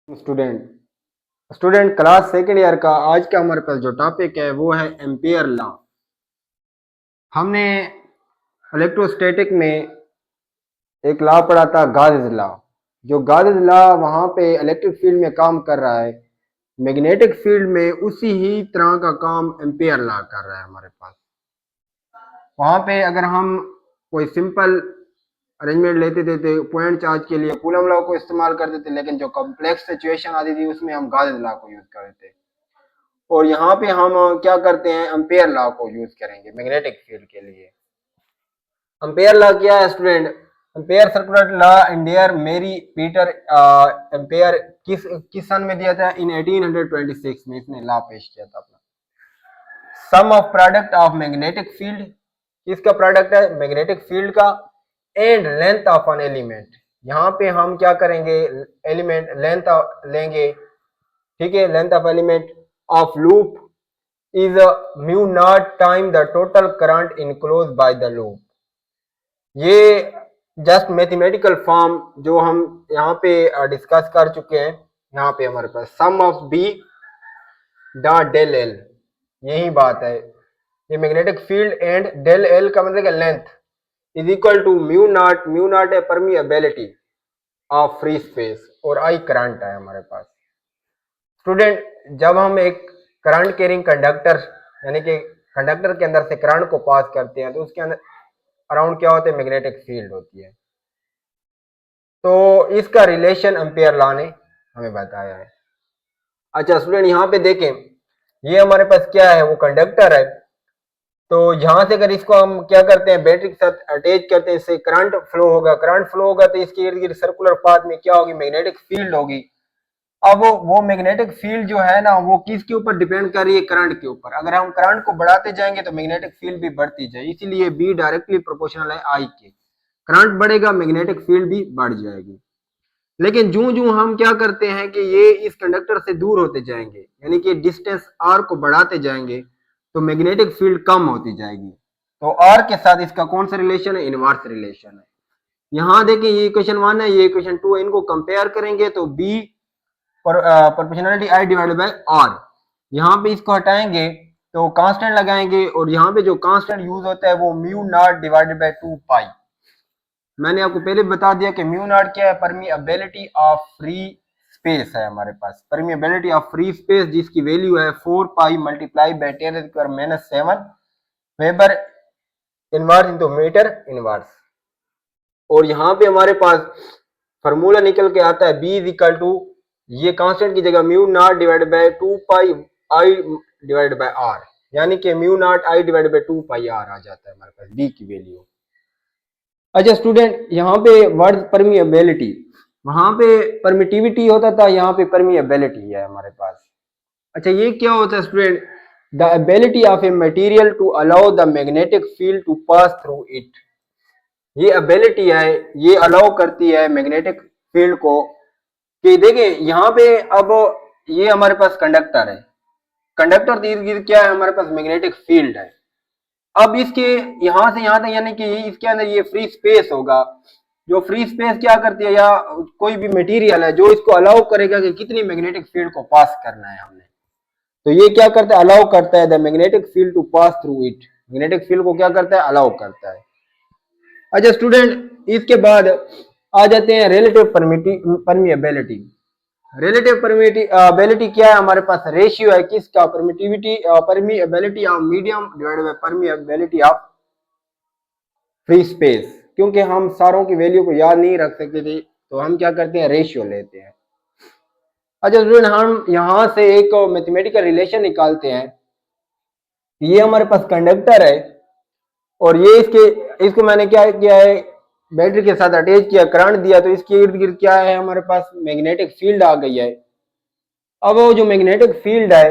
Student student class second year का आज का हमारे पास जो टॉपिक है वो है एम्पियर लॉ। हमने इलेक्ट्रोस्टैटिक में एक लॉ पढ़ा था, गॉसेस लॉ। जो गॉसेस लॉ वहां पे इलेक्ट्रिक फील्ड में काम कर रहा है, मैग्नेटिक फील्ड में उसी ही तरह का काम एम्पियर लॉ कर रहा है हमारे पास। वहां पे अगर हम कोई सिंपल अरेंजमेंट लेते थे तो पॉइंट चार्ज के लिए कूलम लॉ को इस्तेमाल करते थे, लेकिन जो कॉम्प्लेक्स सिचुएशन आती थी उसमें हम गॉसेस लॉ को यूज करते थे। और यहाँ पे हम क्या करते हैं, एम्पेयर लॉ को यूज करेंगे मैग्नेटिक फील्ड के लिए। एम्पेयर लॉ क्या है स्टूडेंट? एम्पेयर सर्कुलर लॉ इंडियर मेरी पीटर एम्पेयर किस सन में दिया था? इन 1826 में इसने लॉ पेश किया था अपना। Sum of product of magnetic field, किसका प्रोडक्ट है? मैग्नेटिक फील्ड का। And length of an element, यहाँ पे हम क्या करेंगे, एलिमेंट लेंथ लेंगे, ठीक है। Length of element of loop is a mu naught time the total current enclosed by the loop। ये जस्ट मैथमेटिकल फॉर्म जो हम यहाँ पे डिस्कस कर चुके हैं। यहाँ पे हमारे पास sum of B dot del L, यही बात है। ये magnetic field and del L का मतलब length is equal to mu naught. Mu naught है परमिएबिलिटी ऑफ फ्री स्पेस और आई करंट है हमारे पास। स्टूडेंट, जब हम एक करंट कैरिंग कंडक्टर यानी कि कंडक्टर के अंदर से करंट को पास करते हैं तो उसके अंदर अराउंड क्या होता है? मैग्नेटिक फील्ड होती है। तो इसका रिलेशन एम्पियर लॉ ने हमें बताया है। अच्छा स्टूडेंट, यहाँ पे देखें, ये हमारे पास क्या है, वो कंडक्टर है। तो यहाँ से अगर इसको हम क्या करते हैं, बैटरी के साथ अटैच करते हैं, इससे करंट फ्लो होगा। करंट फ्लो होगा तो इसके इर्द गिर्द सर्कुलर पाथ में क्या होगी? मैग्नेटिक फील्ड होगी। अब वो मैग्नेटिक फील्ड जो है ना, वो किसके ऊपर डिपेंड कर रही है? करंट के ऊपर। अगर हम करंट को बढ़ाते जाएंगे तो मैग्नेटिक फील्ड भी बढ़ती जाए, इसीलिए बी डायरेक्टली प्रोपोर्शनल है आई के। करंट बढ़ेगा, मैग्नेटिक फील्ड भी बढ़ जाएगी। लेकिन जूं जूं हम क्या करते हैं कि ये इस कंडक्टर से दूर होते जाएंगे, यानी कि डिस्टेंस आर को बढ़ाते जाएंगे, तो मैग्नेटिक फील्ड कम होती जाएगी। तो आर के साथ इसका कौन सा रिलेशन है? इनवर्स रिलेशन है। यहाँ देखिए, ये इक्वेशन 1 है, ये इक्वेशन 2 है, इनको कंपेयर करेंगे तो B proportionality I divided by R. यहाँ पे इसको हटाएंगे तो कांस्टेंट लगाएंगे, और यहाँ पे जो कांस्टेंट यूज होता है वो म्यू नॉट डिवाइडेड बाय 2 पाई। मैंने आपको पहले बता दिया कि म्यू नॉट क्या है? परमिएबिलिटी ऑफ फ्री स्पेस है हमारे पास। परमिएबिलिटी ऑफ फ्री स्पेस जिसकी वैल्यू है 4 pi multiply by 10⁻⁻⁷ weber inverse into metre inverse. और यहाँ पे हमारे पास फॉर्मूला निकल के आता है बी इज इक्वल टू, ये कांस्टेंट की जगह mu naught divided by 2 pi I divided by R, यानी कि mu naught I divided by 2 pi R आ जाता है हमारे पास बी की वैल्यू। अच्छा स्टूडेंट, यहाँ पे वर्ड परमिएबिलिटी, वहां पे परमिटिविटी होता था, यहाँ पे परमिएबिलिटी है हमारे पास। अच्छा, ये क्या होता है student? The ability of a material to allow the magnetic field to pass through it. ये एबिलिटी है, ये अलाउ करती है मैग्नेटिक फील्ड को कि देखिए यहाँ पे अब ये हमारे पास कंडक्टर है, कंडक्टर के इर्द गिर्द क्या है? हमारे पास मैग्नेटिक फील्ड है। अब इसके यहां से यहां तक, यानी कि इसके अंदर ये फ्री स्पेस होगा। जो फ्री स्पेस क्या करती है, या कोई भी मटेरियल है जो इसको अलाउ करेगा कि कितनी मैग्नेटिक फील्ड को पास करना है हमने, तो ये क्या करता है? अलाउ करता है the magnetic field to pass through it. Magnetic field को क्या करता है? अलाउ करता है। अच्छा स्टूडेंट, इसके बाद आ जाते हैं रिलेटिव परमिएबिलिटी। रिलेटिव परमिएबिलिटी क्या है? हमारे पास रेशियो है किसका? Permeability of medium divided by permeability of free space. क्योंकि हम सारों की वैल्यू को याद नहीं रख सकते थे तो हम क्या करते हैं? रेशियो लेते हैं। अच्छा स्टूडेंट, हम यहां से एक मैथमेटिकल रिलेशन निकालते हैं। ये हमारे पास कंडक्टर है और ये इसको मैंने क्या किया है? बैटरी के साथ अटैच किया, करंट दिया, तो इसके इर्द गिर्द क्या है? हमारे पास मैग्नेटिक फील्ड आ गई है। अब वो जो मैग्नेटिक फील्ड है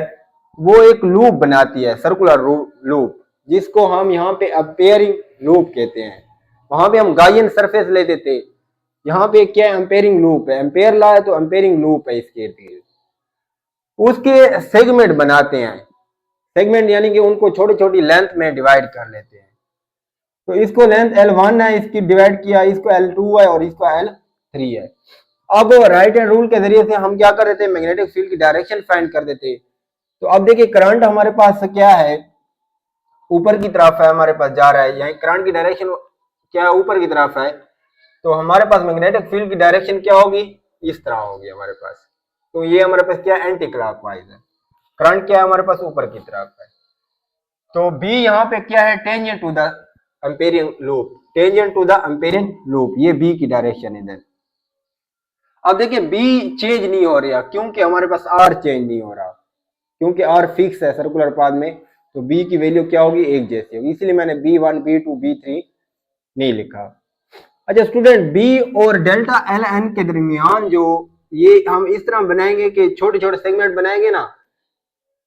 वो एक लूप बनाती है, सर्कुलर लूप, जिसको हम यहाँ पे एम्पेयरिंग लूप कहते हैं। वहां पे हम गायन सरफेस लेते थे, यहाँ पे क्या है? एम्पेयरिंग लूप है। एम्पेयर लॉ है तो एम्पेयरिंग लूप है इसके इर्द गिर्द। उसके सेगमेंट बनाते हैं, सेगमेंट यानी कि उनको छोटी छोटी लेंथ में डिवाइड कर लेते हैं। तो इसको लेंथ L1 है, इसकी डिवाइड किया, इसको L2 है और इसको L3 है। अब राइट हैंड रूल के जरिए से हम क्या कर देते हैं, मैग्नेटिक फील्ड की डायरेक्शन फाइंड कर देते हैं। तो अब देखिए करंट हमारे पास क्या है, ऊपर की तरफ है, हमारे पास जा रहा है, यहाँ करंट की डायरेक्शन क्या है, ऊपर की तरफ है। तो हमारे पास मैग्नेटिक फील्ड की डायरेक्शन क्या होगी, इस तरह होगी हमारे पास। तो ये हमारे पास क्या एंटी क्लॉकवाइज है, करंट क्या है हमारे पास ऊपर की तरफ है। तो B यहाँ पे क्या है, tangent to the Amperian loop, tangent to the Amperian loop, ये B की डायरेक्शन है। अब देखिए B चेंज नहीं हो रहा, क्योंकि हमारे पास R चेंज नहीं हो रहा, क्योंकि R फिक्स है सर्कुलर पाथ में। तो B की वैल्यू क्या होगी, एक जैसी होगी, इसलिए मैंने B1 B2 B3 नहीं लिखा। अच्छा स्टूडेंट, B और डेल्टा एल एन के दरमियान जो ये हम इस तरह बनाएंगे कि छोटे छोटे सेगमेंट बनाएंगे ना,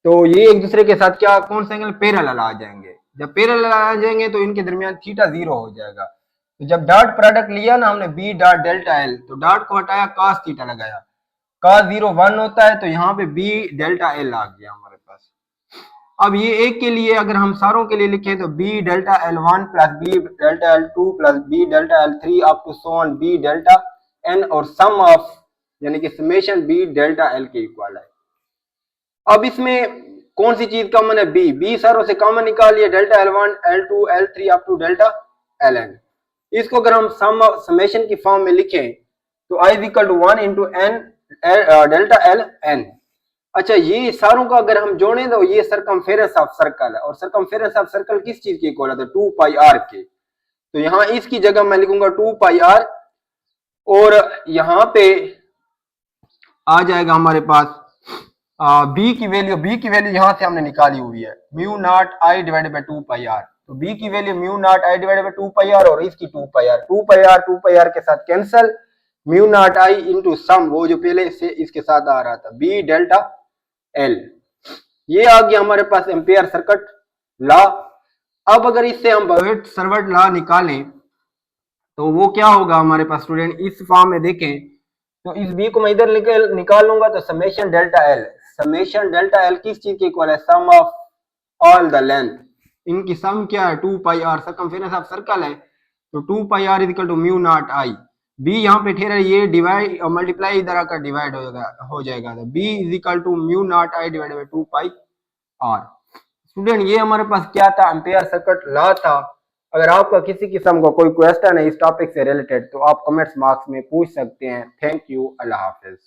तो ये एक दूसरे के साथ क्या, कौन सा एंगल, पैरेलल आ जाएंगे। जब पैरेलल आ जाएंगे तो इनके दरमियान थीटा 0 हो जाएगा। तो जब डॉट प्रोडक्ट लिया ना हमने B डॉट डेल्टा एल, तो डॉट को हटाया, cos थीटा लगाया, cos 0 1 होता है, तो यहाँ पे B डेल्टा एल आ गया हमारे पास। अब ये एक के लिए अगर हम सारों के लिए लिखें तो B delta L1 plus B delta L2 plus B delta L3 up to so on B delta N, और सम ऑफ यानी कि समेशन B डेल्टा L के इक्वल है। अब इसमें कौन सी चीज कॉमन है, B सारों से कॉमन निकालिए, delta L1 L2 L3 up to delta Ln। इसको अगर हम समेशन की फॉर्म में लिखें तो I equal to 1 into N delta Ln। अच्छा ये सारों का अगर हम जोड़ें तो ये सरकमफेरेंस ऑफ सर्कल है, और सरकमफेरेंस ऑफ सर्कल किस चीज के इक्वल है, 2 पाई आर के। तो यहाँ इसकी जगह मैं लिखूंगा 2 पाई आर, और यहाँ पे आ जाएगा हमारे पास B की वैल्यू यहाँ से हमने निकाली हुई है, mu naught I divided by 2 pi R. तो B की वैल्यू mu naught I divided by 2 pi R, और इसकी 2 पाई आर, 2 पाई आर के साथ कैंसल, म्यू नॉट आई इंटू सम, वो जो पहले से इसके साथ आ रहा था, B डेल्टा L। ये आ गया हमारे पास एम्पियर सर्किट लॉ। अब अगर इससे हम सर्किट लॉ निकालें तो वो क्या होगा हमारे पास स्टूडेंट, इस फॉर्म में देखें तो इस B को मैं इधर निकाल लूंगा, तो समेशन डेल्टा एल किस चीज के इक्वल है, sum of all the length, इनकी सम क्या है 2 pi R, circumference of circle है, तो 2 pi R is equal to mu naught I. B यहाँ पे ठहरा, ये डिवाइड और मल्टीप्लाई इधर आकर डिवाइड हो जाएगा, तो B is equal to mu naught I divided by 2 pi R. Student ये हमारे पास क्या था, एम्पियर सर्किट लॉ था। अगर आपका किसी किस्म का कोई क्वेश्चन है इस टॉपिक से रिलेटेड तो आप कमेंट्स मार्क्स में पूछ सकते हैं। Thank you, Allah Hafiz.